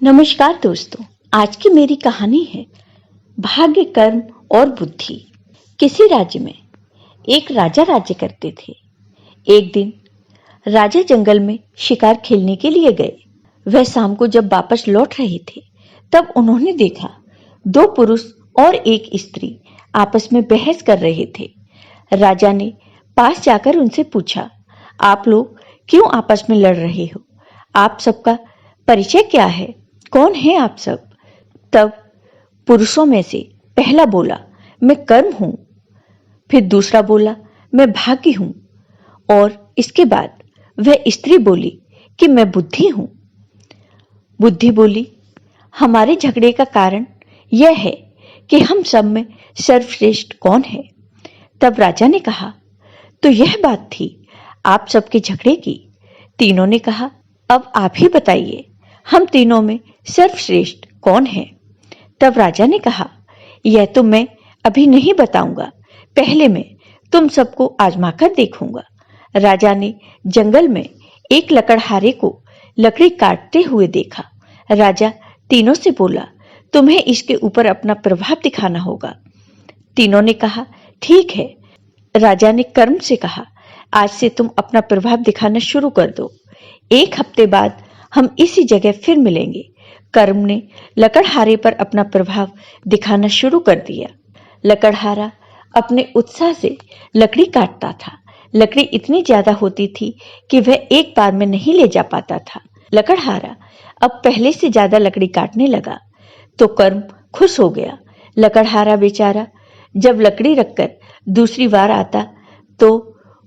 नमस्कार दोस्तों, आज की मेरी कहानी है भाग्य, कर्म और बुद्धि। किसी राज्य में एक राजा राज्य करते थे। एक दिन राजा जंगल में शिकार खेलने के लिए गए। वह शाम को जब वापस लौट रहे थे तब उन्होंने देखा दो पुरुष और एक स्त्री आपस में बहस कर रहे थे। राजा ने पास जाकर उनसे पूछा, आप लोग क्यों आपस में लड़ रहे हो? आप सबका परिचय क्या है? कौन है आप सब? तब पुरुषों में से पहला बोला, मैं कर्म हूं। फिर दूसरा बोला, मैं भाग्य हूं। और इसके बाद वह स्त्री बोली कि मैं बुद्धि हूं। बुद्धि बोली, हमारे झगड़े का कारण यह है कि हम सब में सर्वश्रेष्ठ कौन है। तब राजा ने कहा, तो यह बात थी आप सबके झगड़े की। तीनों ने कहा, अब आप ही बताइए, हम तीनों में सर्वश्रेष्ठ कौन है? तब राजा ने कहा, यह तो मैं अभी नहीं बताऊंगा, पहले मैं तुम सबको आजमाकर देखूंगा। राजा ने जंगल में एक लकड़हारे को लकड़ी काटते हुए देखा। राजा तीनों से बोला, तुम्हें इसके ऊपर अपना प्रभाव दिखाना होगा। तीनों ने कहा, ठीक है। राजा ने कर्म से कहा, आज से तुम अपना प्रभाव दिखाना शुरू कर दो। एक हफ्ते बाद हम इसी जगह फिर मिलेंगे। कर्म ने लकड़हारे पर अपना प्रभाव दिखाना शुरू कर दिया। लकड़हारा अपने उत्साह से लकड़ी काटता था। लकड़ी इतनी ज्यादा होती थी कि वह एक बार में नहीं ले जा पाता था। लकड़हारा अब पहले से ज्यादा लकड़ी काटने लगा तो कर्म खुश हो गया। लकड़हारा बेचारा जब लकड़ी रखकर दूसरी बार आता तो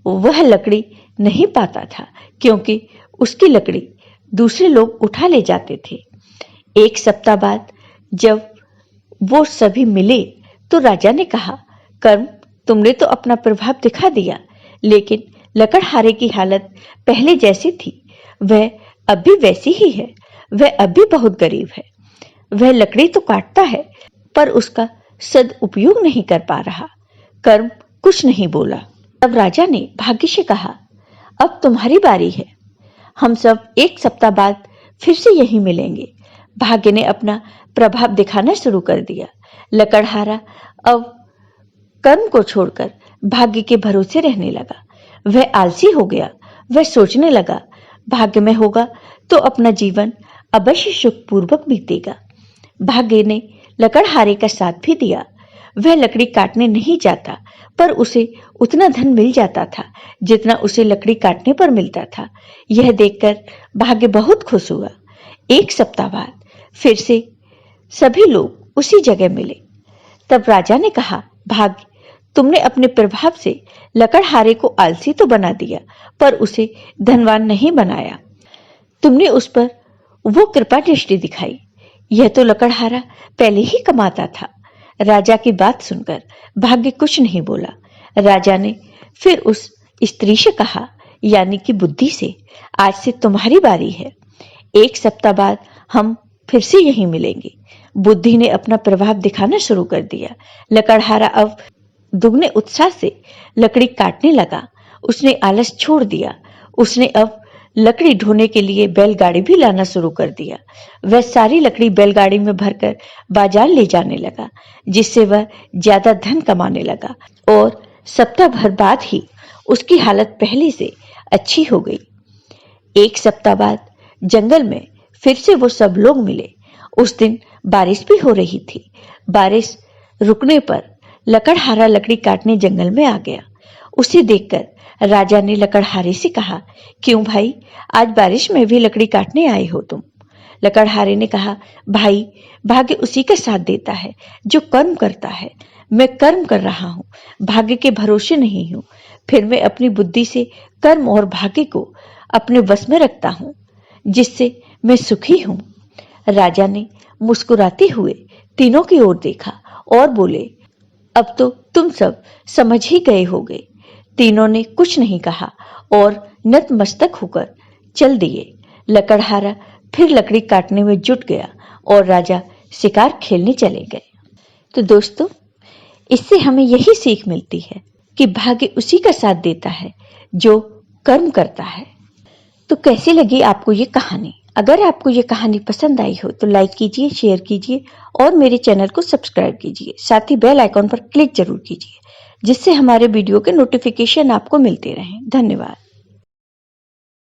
वह लकड़ी नहीं पाता था, क्योंकि उसकी लकड़ी दूसरे लोग उठा ले जाते थे। एक सप्ताह बाद जब वो सभी मिले तो राजा ने कहा, कर्म, तुमने तो अपना प्रभाव दिखा दिया, लेकिन लकड़हारे की हालत पहले जैसी थी वह अब भी वैसी ही है। वह अब भी बहुत गरीब है। वह लकड़ी तो काटता है पर उसका सदुपयोग नहीं कर पा रहा। कर्म कुछ नहीं बोला। तब राजा ने भाग्य से कहा, अब तुम्हारी बारी है। हम सब एक सप्ताह बाद फिर से यहीं मिलेंगे। भाग्य ने अपना प्रभाव दिखाना शुरू कर दिया। लकड़हारा अब कर्म को छोड़कर भाग्य के भरोसे रहने लगा। वह आलसी हो गया। वह सोचने लगा, भाग्य में होगा तो अपना जीवन अवश्य सुखपूर्वक बीतेगा। भाग्य ने लकड़हारे का साथ भी दिया। वह लकड़ी काटने नहीं जाता पर उसे उतना धन मिल जाता था जितना उसे लकड़ी काटने पर मिलता था। यह देखकर भाग्य बहुत खुश हुआ। एक सप्ताह बाद फिर से सभी लोग उसी जगह मिले। तब राजा ने कहा, भाग्य, तुमने अपने प्रभाव से लकड़हारे को आलसी तो बना दिया पर उसे धनवान नहीं बनाया। तुमने उस पर वो कृपा दृष्टि दिखाई। यह तो लकड़हारा पहले ही कमाता था। राजा की बात सुनकर भाग्य कुछ नहीं बोला। राजा ने फिर उस स्त्री से कहा, यानी कि बुद्धि से, आज से तुम्हारी बारी है। एक सप्ताह बाद हम फिर से यहीं मिलेंगे। बुद्धि ने अपना प्रभाव दिखाना शुरू कर दिया। लकड़हारा अब दुगने उत्साह से लकड़ी काटने लगा। उसने आलस छोड़ दिया। उसने अब लकड़ी ढोने के लिए बैलगाड़ी भी लाना शुरू कर दिया। वह सारी लकड़ी बैलगाड़ी में भरकर बाजार ले जाने लगा, जिससे वह ज्यादा धन कमाने लगा और सप्ताह भर बाद ही उसकी हालत पहले से अच्छी हो गई। एक सप्ताह बाद जंगल में फिर से वो सब लोग मिले। उस दिन बारिश भी हो रही थी। बारिश रुकने पर लकड़हारा लकड़ी काटने जंगल में आ गया। उसे देखकर राजा ने लकड़हारे से कहा, क्यों भाई, आज बारिश में भी लकड़ी काटने आए हो तुम? लकड़हारे ने कहा, भाई, भाग्य उसी का साथ देता है जो कर्म करता है। मैं कर्म कर रहा हूँ, भाग्य के भरोसे नहीं हूँ। फिर मैं अपनी बुद्धि से कर्म और भाग्य को अपने वश में रखता हूँ, जिससे मैं सुखी हूँ। राजा ने मुस्कुराते हुए तीनों की ओर देखा और बोले, अब तो तुम सब समझ ही गए होगे। तीनों ने कुछ नहीं कहा और नतमस्तक होकर चल दिए। लकड़हारा फिर लकड़ी काटने में जुट गया और राजा शिकार खेलने चले गए। तो दोस्तों, इससे हमें यही सीख मिलती है कि भाग्य उसी का साथ देता है जो कर्म करता है। तो कैसी लगी आपको ये कहानी? अगर आपको ये कहानी पसंद आई हो तो लाइक कीजिए, शेयर कीजिए और मेरे चैनल को सब्सक्राइब कीजिए। साथ ही बेल आइकॉन पर क्लिक जरूर कीजिए जिससे हमारे वीडियो के नोटिफिकेशन आपको मिलते रहें। धन्यवाद।